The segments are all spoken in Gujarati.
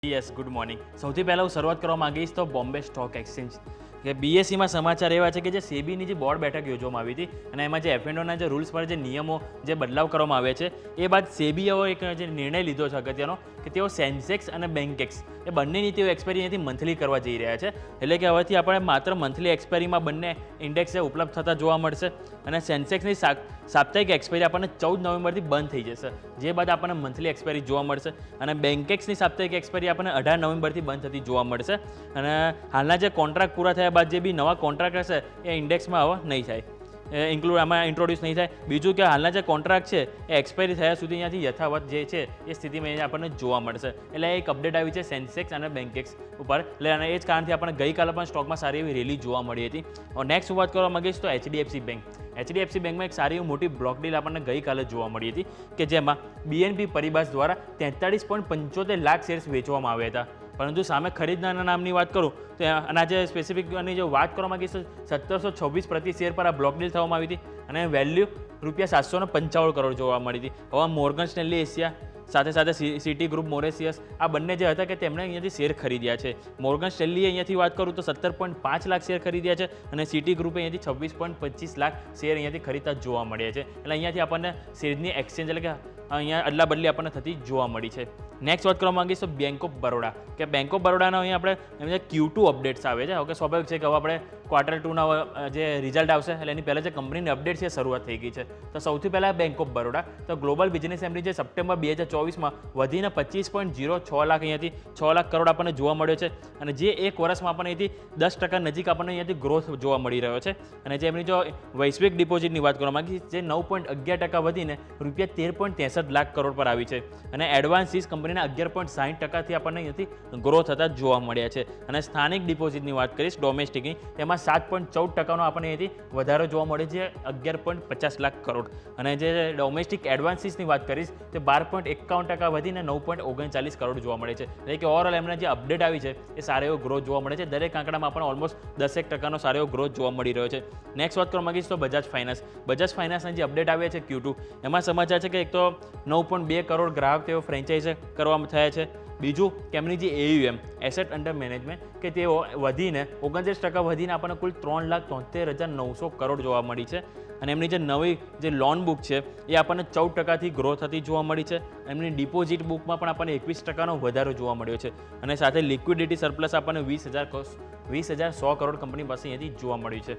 Yes good morning. સૌથી પહેલાં હું શરૂઆત કરવા માંગીશ તો બોમ્બે સ્ટોક એક્સચેન્જ કે બીએસસીમાં સમાચાર એવા છે કે જે સેબીની જે બોર્ડ બેઠક યોજવામાં આવી હતી અને એમાં જે એફએનઓના જે રૂલ્સ પર જે નિયમો જે બદલાવ કરવામાં આવ્યા છે એ બાદ સેબીએ એક જે નિર્ણય લીધો છે અગત્યનો કે તેઓ સેન્સેક્સ અને બેન્કેક્સ એ બંનેની તેઓ એક્સપાયરી અહીંયાથી મંથલી કરવા જઈ રહ્યા છે. એટલે કે હવેથી આપણે માત્ર મંથલી એક્સપાયરીમાં બંને ઇન્ડેક્સ ઉપલબ્ધ થતા જોવા મળશે અને સેન્સેક્સની સાપ્તાહિક એક્સપાયરી આપણને 14 નવેમ્બરથી બંધ થઈ જશે, જે બાદ આપણને મંથલી એક્સપાયરી જોવા મળશે અને બેન્કેક્સની સાપ્તાહિક એક્સપાયરી આપણને 18 નવેમ્બરથી બંધ થતી જોવા મળશે અને હાલના જે કોન્ટ્રાક્ટ પૂરા થયા બાદ જે બી નવા કોન્ટ્રાક્ટ હશે એ ઇન્ડેક્સમાં હવે નહીં થાય, આમાં ઇન્ટ્રોડ્યુસ નહીં થાય. બીજું કે હાલના જે કોન્ટ્રાક્ટ છે એ એક્સપાયરી થયા સુધી અહીંયાથી યથાવત જે છે એ સ્થિતિમાં આપણને જોવા મળશે. એટલે એક અપડેટ આવી છે સેન્સેક્સ અને બેન્કેક્સ ઉપર. એટલે અને એ જ કારણથી આપણને ગઈકાલે પણ સ્ટોકમાં સારી એવી રેલી જોવા મળી હતી. નેક્સ્ટ વાત કરવા માંગીશ તો એચડીએફસી બેંક. એચડીએફસી બેંકમાં એક સારી એવી મોટી બ્લોક ડીલ આપણને ગઈકાલે જોવા મળી હતી કે જેમાં બીએનપી પરિબાસ દ્વારા 43.75 લાખ શેર્સ વેચવામાં આવ્યા હતા. પરંતુ સામે ખરીદનારના નામની વાત કરું તો અને આજે સ્પેસિફિકની જો વાત કરવા માંગીશ તો 1726 પ્રતિ શેર પર આ બ્લોક ડીલ થવામાં આવી હતી અને વેલ્યુ ₹755 કરોડ જોવા મળી હતી. હવે મોર્ગન સ્ટેનલી એશિયા સાથે સાથે સિટી ગ્રુપ મોરેશિયસ આ બંને જે હતા કે તેમણે અહીંયાથી શેર ખરીદ્યા છે. મોર્ગન સ્ટેનલીએ અહીંયાથી વાત કરું તો 17.5 લાખ શેર ખરીદ્યા છે અને સિટી ગ્રુપે અહીંયાથી 26.25 લાખ શેર અહીંયાથી ખરીદતા જોવા મળ્યા છે. એટલે અહીંયાથી આપણને શેરની એક્સચેન્જ એટલે કે અહીંયા અદલા બદલી આપણને થતી જોવા મળી છે. નેક્સ્ટ વાત કરવા માંગીશ તો બેંક ઓફ બરોડા કે બેંક ઓફ બરોડાનો અહીંયા આપણે Q2 અપડેટ્સ આવે છે. ઓકે, સ્વાભાવિક છે કે હવે આપણે Q2ના જે રિઝલ્ટ આવશે એટલે એની પહેલાં જે કંપનીની અપડેટ છે શરૂઆત થઈ ગઈ છે. તો સૌથી પહેલાં બેંક ઓફ બરોડા તો ગ્લોબલ બિઝનેસ એમની જે સપ્ટેમ્બર 2024માં વધીને 25.06 લાખ અહીંયાથી 6 લાખ કરોડ આપણને જોવા મળ્યો છે અને જે એક વર્ષમાં આપણને અહીંયાથી 10% નજીક આપણને અહીંયાથી ગ્રોથ જોવા મળી રહ્યો છે. અને જે એમની જો વૈશ્વિક ડિપોઝિટની વાત કરવા માંગી જે 9.11% વધીને ₹13.63 લાખ કરોડ પર આવી છે અને એડવાન્સીસ કંપનીના 11.60%થી આપણને અહીંયાથી ગ્રોથ થતા જોવા મળ્યા છે. અને સ્થાનિક ડિપોઝિટની વાત કરીશ ડોમેસ્ટિકની તેમાં 7.14%નો આપણને અહીંયાથી વધારો જોવા મળે છે 11.50 લાખ કરોડ અને જે ડોમેસ્ટિક એડવાન્સીસની વાત કરીશ તે 12.51% વધીને 9.39 કરોડ જોવા મળે છે. એટલે કે ઓવરઓલ એમને જે અપડેટ આવી છે એ સારો એવો ગ્રોથ જોવા મળે છે. દરેક આંકડામાં આપણને ઓલમોસ્ટ 10% સારો એવો ગ્રોથ જોવા મળી રહ્યો છે. નેક્સ્ટ વાત કરવા માંગીશ તો બજાજ ફાઇનાન્સના જે અપડેટ આવ્યા છે Q2 એમાં સમાચાર છે કે એક તો 9.2 કરોડ ગ્રાહક તેઓ ફ્રેન્ચાઇઝ કરવામાં થયા છે. બીજું કે એમની જે AUM એસેટ અંડર મેનેજમેન્ટ કે તેઓ વધીને 29% વધીને આપણને કુલ 3,73,900 કરોડ જોવા મળી છે અને એમની જે નવી જે લોન બુક છે એ આપણને 14%થી ગ્રો થતી જોવા મળી છે. એમની ડિપોઝિટ બુકમાં પણ આપણને 21%નો વધારો જોવા મળ્યો છે અને સાથે લિક્વિડિટી સરપ્લસ આપણને 20,100 કરોડ કંપની પાસે અહીંયાથી જોવા મળ્યું છે.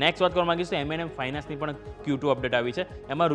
નેક્સ્ટ વાત કરવા માંગીશ તો M&M ફાઇનાન્સની પણ Q2 અપડેટ આવી છે. એમાં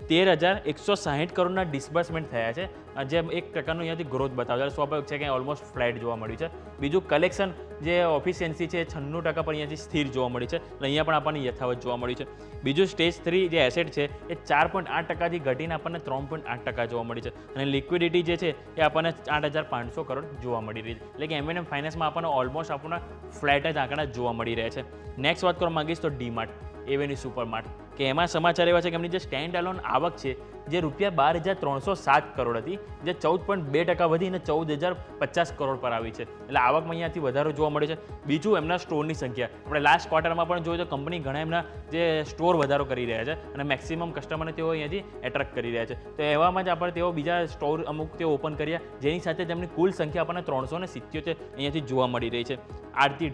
₹13,160 કરોડના ડિસ્બર્સમેન્ટ થયા છે જે 1%નો અહીંયાથી ગ્રોથ બતાવે છે. સ્વાભાવિક છે કે ઓલમોસ્ટ ફ્લેટ જોવા મળ્યું છે. બીજું કલેક્શન જે ઓફિશિયન્સી છે 96% પર અહીંયાથી સ્થિર જોવા મળી છે એટલે અહીંયા પણ આપણને યથાવત જોવા મળ્યું છે. બીજું સ્ટેજ 3 જે એસેટ છે એ 4.8%થી ઘટીને આપણને 3.8% જોવા મળી છે અને લિક્વિડિટી જે છે એ આપણને 8,500 કરોડ જોવા મળી રહી છે. એટલે કે M&M ફાઇનાન્સમાં આપણને ઓલમોસ્ટ આપણને ફ્લેટ જ આંકડા જોવા મળી રહ્યા છે. નેક્સ્ટ વાત કરવા માંગીશ તો ડીમાર્ટ એવેન્યુ સુપરમાર્ટ કે એમાં સમાચાર એવા છે કે એમની જે સ્ટેન્ડ અલોન આવક છે જે ₹12,307 કરોડ હતી જે 14.2% વધીને 14,050 કરોડ પર આવી છે. એટલે આવકમાં અહીંયાથી વધારો જોવા મળે છે. બીજું એમના સ્ટોરની સંખ્યા આપણે લાસ્ટ ક્વાર્ટરમાં પણ જોયું તો કંપની ઘણા એમના જે સ્ટોર વધારો કરી રહ્યા છે અને મેક્સિમમ કસ્ટમરને તેઓ અહીંયાથી એટ્રેક્ટ કરી રહ્યા છે. તો એવામાં જ આપણે તેઓ બીજા સ્ટોર અમુક તેઓ ઓપન કર્યા જેની સાથે તેમની કુલ સંખ્યા આપણને 377 અહીંયાથી જોવા મળી રહી છે. આરતી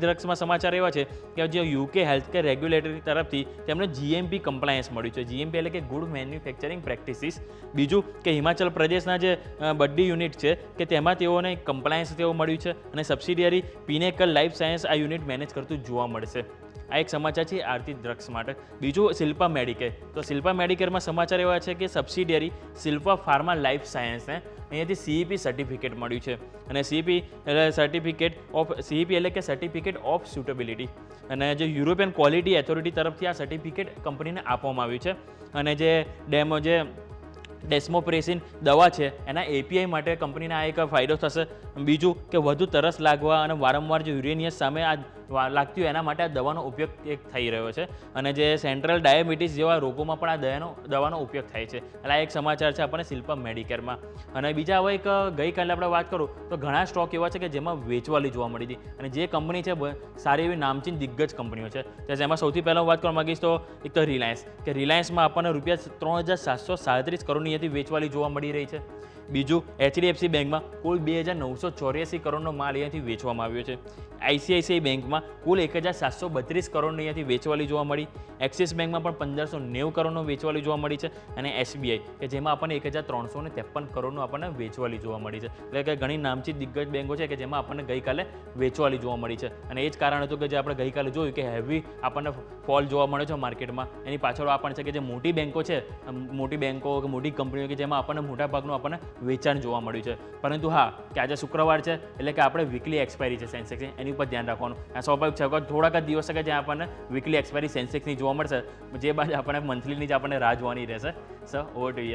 ડ્રગ્સમાં સમાચાર એવા છે કે જે UK હેલ્થકેર રેગ્યુલેટરી તરફથી તેમને GMP કમ્પ્લાયન્સ મળ્યું છે. GMP એટલે કે ગુડ મેન્યુફેક્ચરિંગ પ્રેક્ટિસીસ. બીજું કે હિમાચલ પ્રદેશના જે બડ્ડી યુનિટ છે કે તેમાં તેઓને કમ્પ્લાયન્સ તેઓ મળ્યું છે અને સબસિડિયરી પિનેકલ લાઈફ સાયન્સ આ યુનિટ મેનેજ કરતું જોવા મળશે. આ એક સમાચાર છે આરતી ડ્રગ્સ માટે. બીજું શિલ્પા મેડિકેર તો શિલ્પા મેડિકેરમાં સમાચાર એવા છે કે સબસિડિયરી શિલ્પા ફાર્મા લાઈફ સાયન્સને અહીંયાથી CEP સર્ટિફિકેટ મળ્યું છે અને CEP એટલે કે સર્ટિફિકેટ ઓફ સુટેબિલિટી અને જે યુરોપિયન ક્વોલિટી ઓથોરિટી તરફથી આ સર્ટિફિકેટ કંપનીને આપવામાં આવ્યું છે અને જે ડેસ્મોપ્રેસિન દવા છે એના API માટે કંપનીને આ એક ફાયદો થશે. બીજું કે વધુ તરસ લાગવા અને વારંવાર જે યુરેનિયસ સામે આ લાગતી હોય એના માટે આ દવાનો ઉપયોગ એક થઈ રહ્યો છે અને જે સેન્ટ્રલ ડાયાબિટીસ જેવા રોગોમાં પણ આ દવાનો ઉપયોગ થાય છે. એટલે આ એક સમાચાર છે આપણને શિલ્પા મેડિકેરમાં. અને બીજા હવે એક ગઈકાલે આપણે વાત કરું તો ઘણા સ્ટોક એવા છે કે જેમાં વેચવાલી જોવા મળી હતી અને જે કંપની છે સારી એવી નામચીન દિગ્ગજ કંપનીઓ છે જેમાં સૌથી પહેલાં વાત કરવા માંગીશ તો એક તો રિલાયન્સ કે રિલાયન્સમાં આપણને ₹3,737 કરોડની વેચવાલી જોવા મળી રહી છે. બીજું HDFC બેંકમાં કુલ 2984 કરોડનો માલ અહીંયાથી વેચવામાં આવ્યો છે. ICICI બેંકમાં કુલ 1732 કરોડની અહીંયાથી વેચવાલી જોવા મળી. એક્સિસ બેંકમાં પણ 1590 કરોડનો વેચવાલી જોવા મળી છે. અને SBI કે જેમાં આપણને 1353 કરોડનું આપણને વેચવાલી જોવા મળી છે. એટલે કે ઘણી નામચીન દિગ્ગજ બેંકો છે કે જેમાં આપણને ગઈકાલે વેચવાલી જોવા મળી છે. અને એ જ કારણ હતું કે જે આપણે ગઈકાલે જોયું કે હેવી આપણને ફોલ જોવા મળ્યો છે માર્કેટમાં. એની પાછળ આ પણ છે કે જે મોટી બેંકો છે, મોટી બેંકો કે મોટી કંપનીઓ કે જેમાં આપણને મોટા ભાગનું આપણને વેચાણ જોવા મળ્યું છે. પરંતુ હા, કે આજે શુક્રવાર છે એટલે કે આપણે વીકલી એક્સપાયરી છે સેન્સેક્સની, એની ઉપર ધ્યાન રાખવાનું. આ સ્વાભાવિક છે, થોડાક જ દિવસ કે જ્યાં આપણને વીકલી એક્સપાયરી સેન્સેક્સની જોવા મળશે, જે બાદ આપણને મંથલીની જ આપણને રાહ જોવાની રહેશે. Sir, over to you.